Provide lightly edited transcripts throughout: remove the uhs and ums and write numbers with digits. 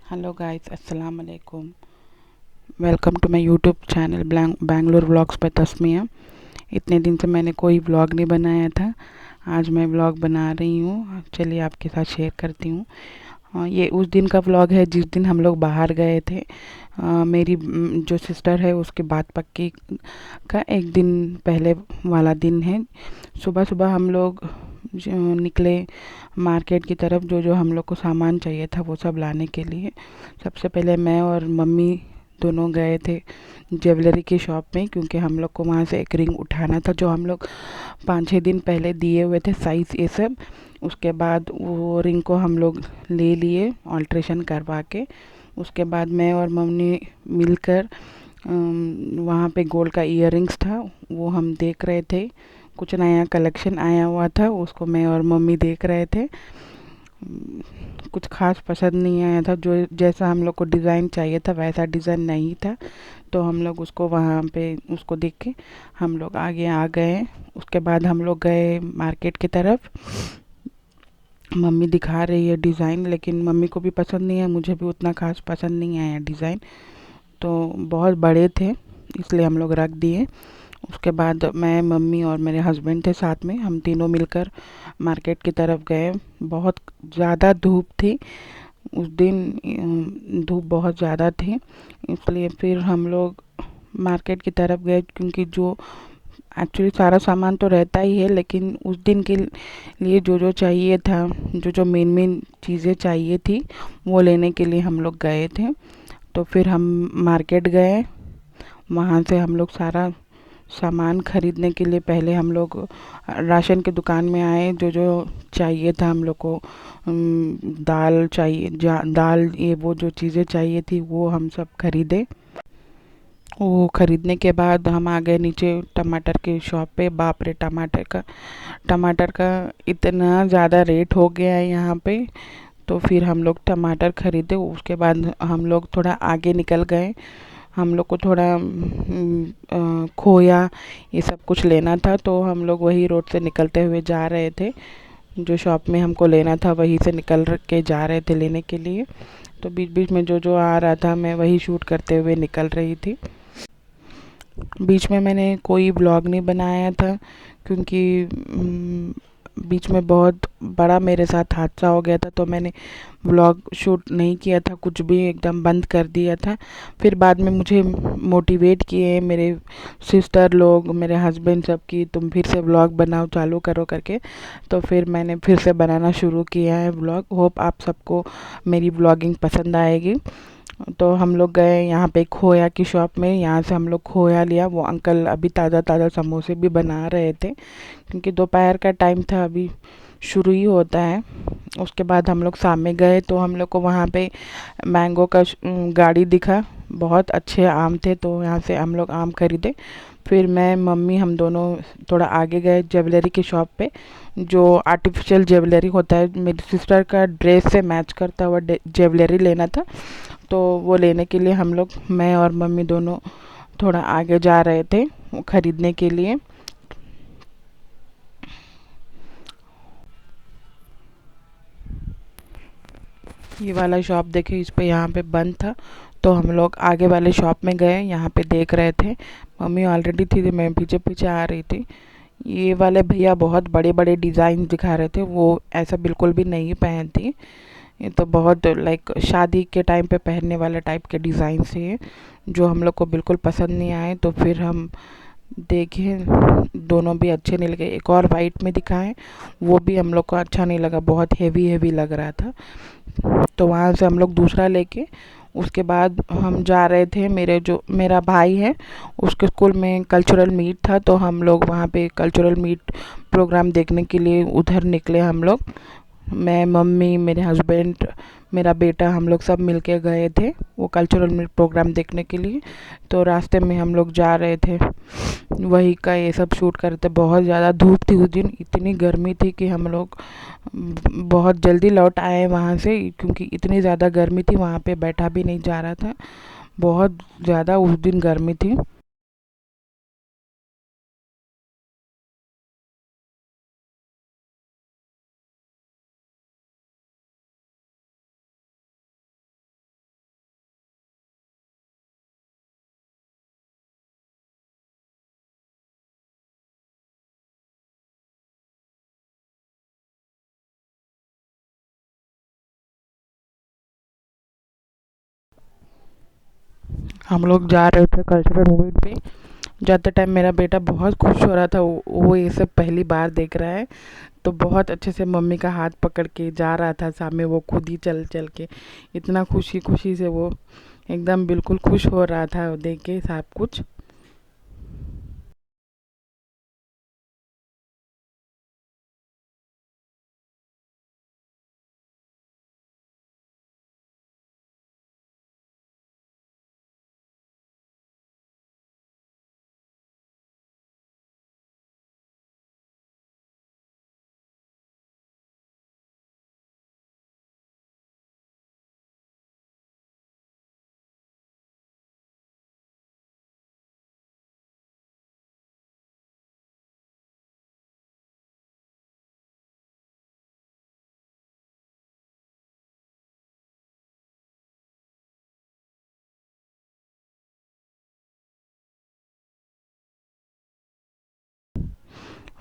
Hello guys, अस्सलाम वालेकुम। Welcome to my YouTube channel Bangalore vlogs by Tasmia. इतने दिन से मैंने कोई व्लॉग नहीं बनाया था। आज मैं व्लॉग बना रही हूँ, चलिए आपके साथ शेयर करती हूँ। ये उस दिन का व्लॉग है जिस दिन हम लोग बाहर गए थे। मेरी जो सिस्टर है उसकी बात पक्की का एक दिन पहले वाला दिन है। सुबह सुबह हम लोग निकले मार्केट की तरफ। जो जो हम लोग को सामान चाहिए था वो सब लाने के लिए सबसे पहले मैं और मम्मी दोनों गए थे ज्वेलरी की शॉप में, क्योंकि हम लोग को वहाँ से एक रिंग उठाना था जो हम लोग 5-6 दिन पहले दिए हुए थे साइज़ ये सब। उसके बाद वो रिंग को हम लोग ले लिए ऑल्ट्रेशन करवा के। उसके बाद मैं और मम्मी मिलकर वहाँ पे गोल्ड का इयररिंग्स था वो हम देख रहे थे। कुछ नया कलेक्शन आया हुआ था, उसको मैं और मम्मी देख रहे थे। कुछ खास पसंद नहीं आया था, जो जैसा हम लोग को डिज़ाइन चाहिए था वैसा डिज़ाइन नहीं था। तो हम लोग उसको वहाँ पे उसको देख के हम लोग आगे आ गए। उसके बाद हम लोग गए मार्केट की तरफ। मम्मी दिखा रही है डिज़ाइन, लेकिन मम्मी को भी पसंद नहीं है, मुझे भी उतना खास पसंद नहीं आया डिज़ाइन। तो बहुत बड़े थे इसलिए हम लोग रख दिए। उसके बाद मैं, मम्मी और मेरे हस्बैंड थे साथ में, हम तीनों मिलकर मार्केट की तरफ गए। बहुत ज़्यादा धूप थी उस दिन, धूप बहुत ज़्यादा थी, इसलिए फिर हम लोग मार्केट की तरफ गए। क्योंकि जो एक्चुअली सारा सामान तो रहता ही है, लेकिन उस दिन के लिए जो जो चाहिए था, जो जो मेन मेन चीज़ें चाहिए थी वो लेने के लिए हम लोग गए थे। तो फिर हम मार्केट गए। वहाँ से हम लोग सारा सामान खरीदने के लिए पहले हम लोग राशन की दुकान में आए। जो जो चाहिए था हम लोग को, दाल चाहिए, दाल, ये वो जो चीज़ें चाहिए थी वो हम सब खरीदे। वो खरीदने के बाद हम आ गए नीचे टमाटर की शॉप पे। बाप रे, टमाटर का इतना ज़्यादा रेट हो गया है यहाँ पे। तो फिर हम लोग टमाटर खरीदे। उसके बाद हम लोग थोड़ा आगे निकल गए। हम लोग को थोड़ा खोया ये सब कुछ लेना था, तो हम लोग वही रोड से निकलते हुए जा रहे थे। जो शॉप में हमको लेना था वहीं से निकल के जा रहे थे लेने के लिए। तो बीच बीच में जो जो आ रहा था मैं वही शूट करते हुए निकल रही थी। बीच में मैंने कोई ब्लॉग नहीं बनाया था, क्योंकि बीच में बहुत बड़ा मेरे साथ हादसा हो गया था, तो मैंने व्लॉग शूट नहीं किया था, कुछ भी एकदम बंद कर दिया था। फिर बाद में मुझे मोटिवेट किए मेरे सिस्टर लोग, मेरे हस्बैंड सब, कि तुम फिर से व्लॉग बनाओ, चालू करो करके। तो फिर मैंने फिर से बनाना शुरू किया है व्लॉग। होप आप सबको मेरी व्लॉगिंग पसंद आएगी। तो हम लोग गए यहाँ पे खोया की शॉप में। यहाँ से हम लोग खोया लिया। वो अंकल अभी ताज़ा ताज़ा समोसे भी बना रहे थे, क्योंकि दोपहर का टाइम था, अभी शुरू ही होता है। उसके बाद हम लोग सामने गए तो हम लोग को वहाँ पे मैंगो का गाड़ी दिखा। बहुत अच्छे आम थे, तो यहाँ से हम लोग आम खरीदे। फिर मैं, मम्मी, हम दोनों थोड़ा आगे गए ज्वेलरी की शॉप पे। जो आर्टिफिशियल ज्वेलरी होता है, मेरी सिस्टर का ड्रेस से मैच करता हुआ ज्वेलरी लेना था। तो वो लेने के लिए हम लोग, मैं और मम्मी दोनों थोड़ा आगे जा रहे थे वो खरीदने के लिए। ये वाला शॉप देखिए, इस पे यहाँ पे बंद था, तो हम लोग आगे वाले शॉप में गए। यहाँ पे देख रहे थे, मम्मी ऑलरेडी थी, मैं पीछे पीछे आ रही थी। ये वाले भैया बहुत बड़े बड़े डिज़ाइन दिखा रहे थे, वो ऐसा बिल्कुल भी नहीं पहनती। ये तो बहुत लाइक शादी के टाइम पे पहनने वाले टाइप के डिज़ाइन थे ये, जो हम लोग को बिल्कुल पसंद नहीं आए। तो फिर हम देखे, दोनों भी अच्छे नहीं लगे। एक और वाइट में दिखाए, वो भी हम लोग को अच्छा नहीं लगा, बहुत हेवी हेवी लग रहा था। तो वहाँ से हम लोग दूसरा लेके, उसके बाद हम जा रहे थे, मेरा भाई है उसके स्कूल में कल्चरल मीट था, तो हम लोग वहाँ पे कल्चरल मीट प्रोग्राम देखने के लिए उधर निकले हम लोग। मैं, मम्मी, मेरे हस्बैंड, मेरा बेटा, हम लोग सब मिलके गए थे वो कल्चरल मीट प्रोग्राम देखने के लिए। तो रास्ते में हम लोग जा रहे थे, वही का ये सब शूट कर रहे थे। बहुत ज़्यादा धूप थी उस दिन, इतनी गर्मी थी कि हम लोग बहुत जल्दी लौट आए वहाँ से, क्योंकि इतनी ज़्यादा गर्मी थी, वहाँ पे बैठा भी नहीं जा रहा था। बहुत ज़्यादा उस दिन गर्मी थी। हम लोग जा रहे थे कल्चरल मूवमेंट पे। जाते टाइम मेरा बेटा बहुत खुश हो रहा था, वो ये सब पहली बार देख रहा है। तो बहुत अच्छे से मम्मी का हाथ पकड़ के जा रहा था सामने, वो खुद ही चल चल के इतना खुशी खुशी से वो एकदम बिल्कुल खुश हो रहा था देख के सब कुछ।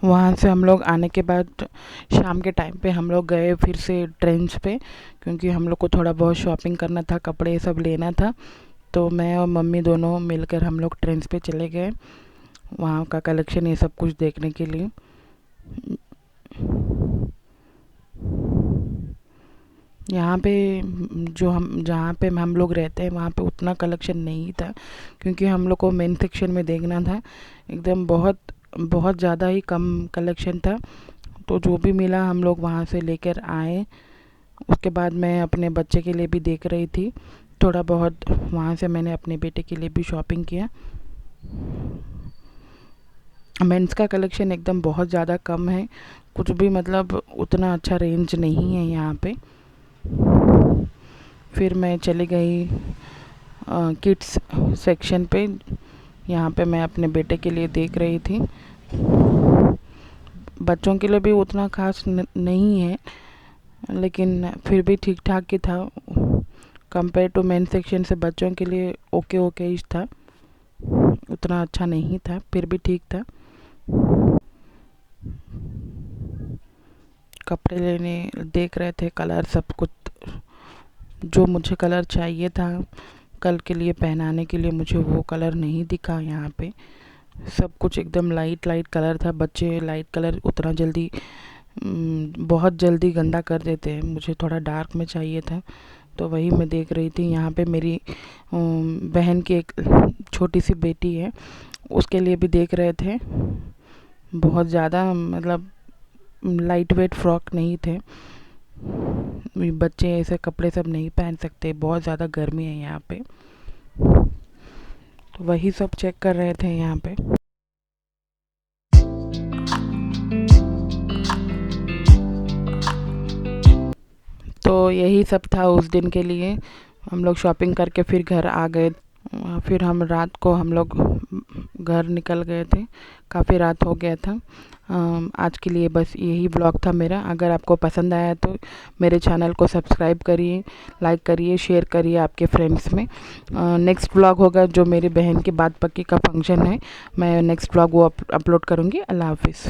वहाँ से हम लोग आने के बाद शाम के टाइम पे हम लोग गए फिर से ट्रेंड्स पे, क्योंकि हम लोग को थोड़ा बहुत शॉपिंग करना था, कपड़े ये सब लेना था। तो मैं और मम्मी दोनों मिलकर हम लोग ट्रेंड्स पे चले गए, वहाँ का कलेक्शन ये सब कुछ देखने के लिए। यहाँ पे जो हम जहाँ पे हम लोग रहते हैं वहाँ पे उतना कलेक्शन नहीं था, क्योंकि हम लोग को मेन सेक्शन में देखना था। एकदम बहुत बहुत ज़्यादा ही कम कलेक्शन था। तो जो भी मिला हम लोग वहाँ से लेकर आए। उसके बाद मैं अपने बच्चे के लिए भी देख रही थी थोड़ा बहुत, वहाँ से मैंने अपने बेटे के लिए भी शॉपिंग किया। मेंस का कलेक्शन एकदम बहुत ज़्यादा कम है, कुछ भी मतलब उतना अच्छा रेंज नहीं है यहाँ पे। फिर मैं चली गई किड्स सेक्शन पे। यहाँ पे मैं अपने बेटे के लिए देख रही थी। बच्चों के लिए भी उतना खास नहीं है, लेकिन फिर भी ठीक ठाक ही था। कंपेयर टू मेन सेक्शन से बच्चों के लिए ओके ओके ही था, उतना अच्छा नहीं था, फिर भी ठीक था। कपड़े लेने देख रहे थे, कलर सब कुछ जो मुझे कलर चाहिए था कल के लिए पहनाने के लिए, मुझे वो कलर नहीं दिखा यहाँ पे। सब कुछ एकदम लाइट लाइट कलर था। बच्चे लाइट कलर उतना जल्दी बहुत जल्दी गंदा कर देते हैं, मुझे थोड़ा डार्क में चाहिए था। तो वही मैं देख रही थी। यहाँ पे मेरी बहन की एक छोटी सी बेटी है, उसके लिए भी देख रहे थे। बहुत ज़्यादा मतलब लाइट वेट फ्रॉक नहीं थे, बच्चे ऐसे कपड़े सब नहीं पहन सकते, बहुत ज़्यादा गर्मी है यहाँ पे। तो वही सब चेक कर रहे थे यहाँ पे। तो यही सब था उस दिन के लिए। हम लोग शॉपिंग करके फिर घर आ गए। फिर हम रात को हम लोग घर निकल गए थे, काफ़ी रात हो गया था। आज के लिए बस यही ब्लॉग था मेरा। अगर आपको पसंद आया तो मेरे चैनल को सब्सक्राइब करिए, लाइक करिए, शेयर करिए आपके फ्रेंड्स में। नेक्स्ट ब्लॉग होगा जो मेरी बहन की बात पक्की का फंक्शन है, मैं नेक्स्ट ब्लॉग वो अपलोड करूँगी। अल्लाह हाफिज़।